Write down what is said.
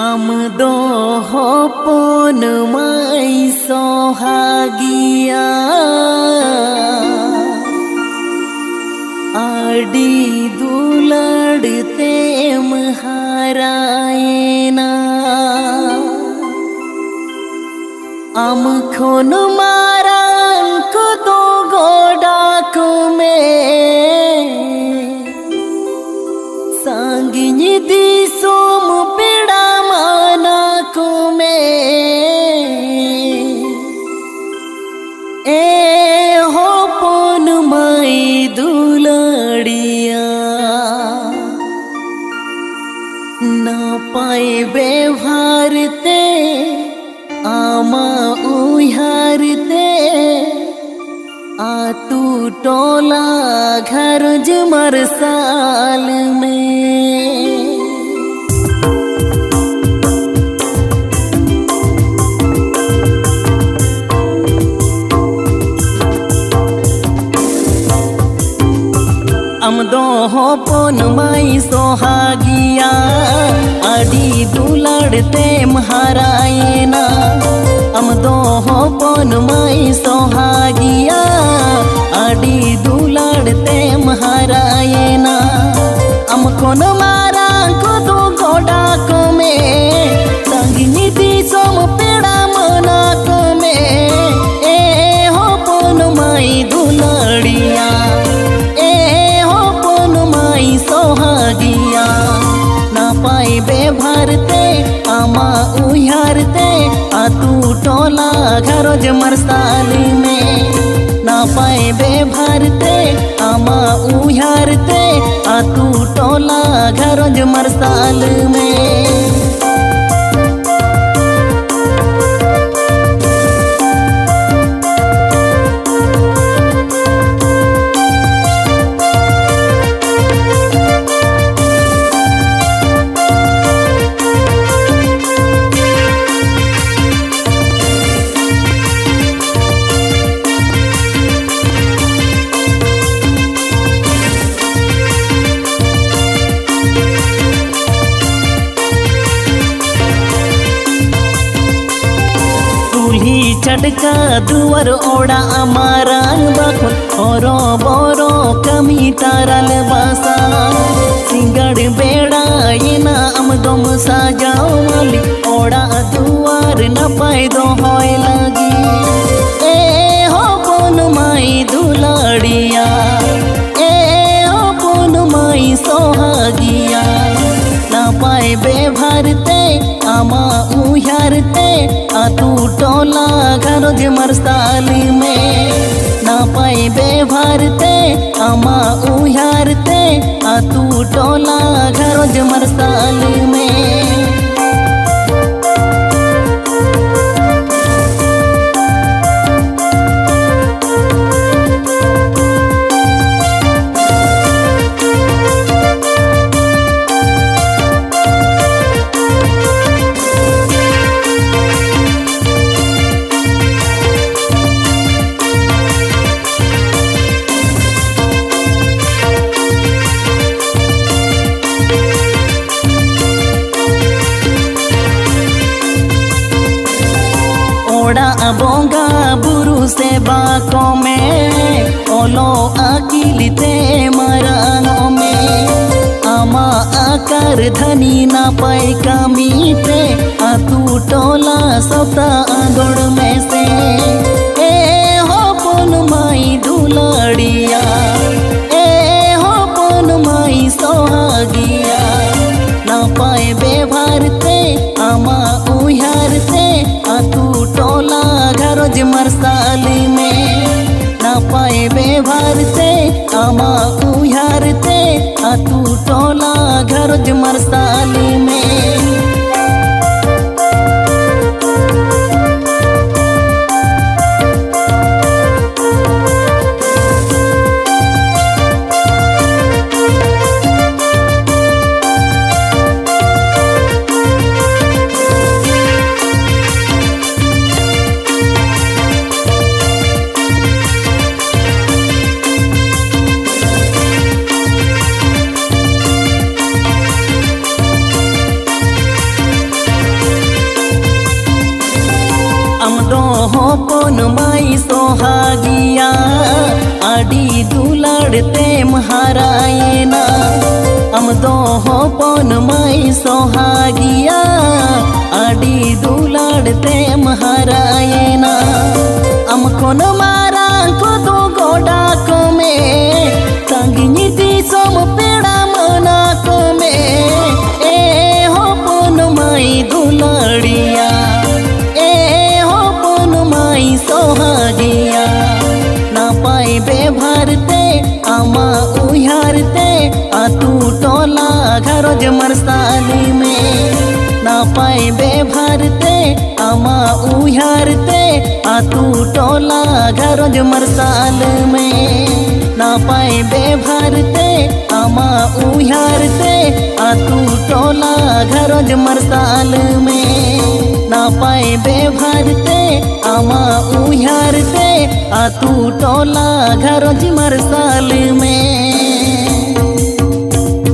आमदो हपन माई सोहागिया आडी दुलड़ते महारायना आम खोन मारान को दो गोडाक में सांगिनी दिसोम पेड़ा माना को में ए हो पोन माई दुलड़िया ना पाए व्यवहारते आमा उहारते आतू टोला घर जमर साल में आमदो हपन माई सोहागिया आडी दुलड़ते महारायना आमदो हपन माई सोहागिया आडी दुलड़ते महारायना आम कोन मारा को दो गोडा को में संगिनी दिसोम पेड़ा मना को में ए हपन माई दुलड़िया सोहागिया ना पाए बेभरते आमा उहारते आतू टोला घर जमर साल में ना पाए बेभरते आमा उहारते आतू टोला घर जमर साल में चटका दुवर ओड़ा आमारा बाखुन ओरो बोरो कमी तारल बासा सिंगड़ बेड़ा येना आमदोम साजाओ वाली ओड़ा दुआर न पाए दो होय लगी ए हो पोन माई दुलड़िया ए हो पोन माई सोहागिया ना पाए बेभरते आमा उहारते आतू टोला घर जमर साल में ना पाए बेभरते आमा उहारते आतू टोला घर जमर साल में बोंगा बुरु से बाको में ओलो अकिलते मरानो में आमा आकर धनी ना पाए कमीते आतू टोला सप्ता आंगोड़ में से ए हो पोन माई दुलड़िया ए हो पोन माई सोहागिया ना पाए बेभरते आमा उहारते आतू टोला घर जमर साल में ना पाए बेभरते आमा उहारते आतू टोला घर जमर साल में होपन माई सोहागिया आडी दुलाड़ते महारायना हम दो होपन माई सोहागिया आडी दुलाड़ते महारायना हम कोन मारा को दो गोडा को में तंगिनी दिसम पेड़ा मना को में ए होपन माई दुलाड़िया सोहागिया नापाय बेभारते आमा उहारते आतू टोला घरोज मरसाली में नापाय बेभारते आमा उहारते आतू टोला घरोज मरसाल में नापाय बेभारते आमा उहारते आतू टोला घरोज मरसाल में नापाय बेभारते आमा उहारते आतू टोला घरोज मरसाल में।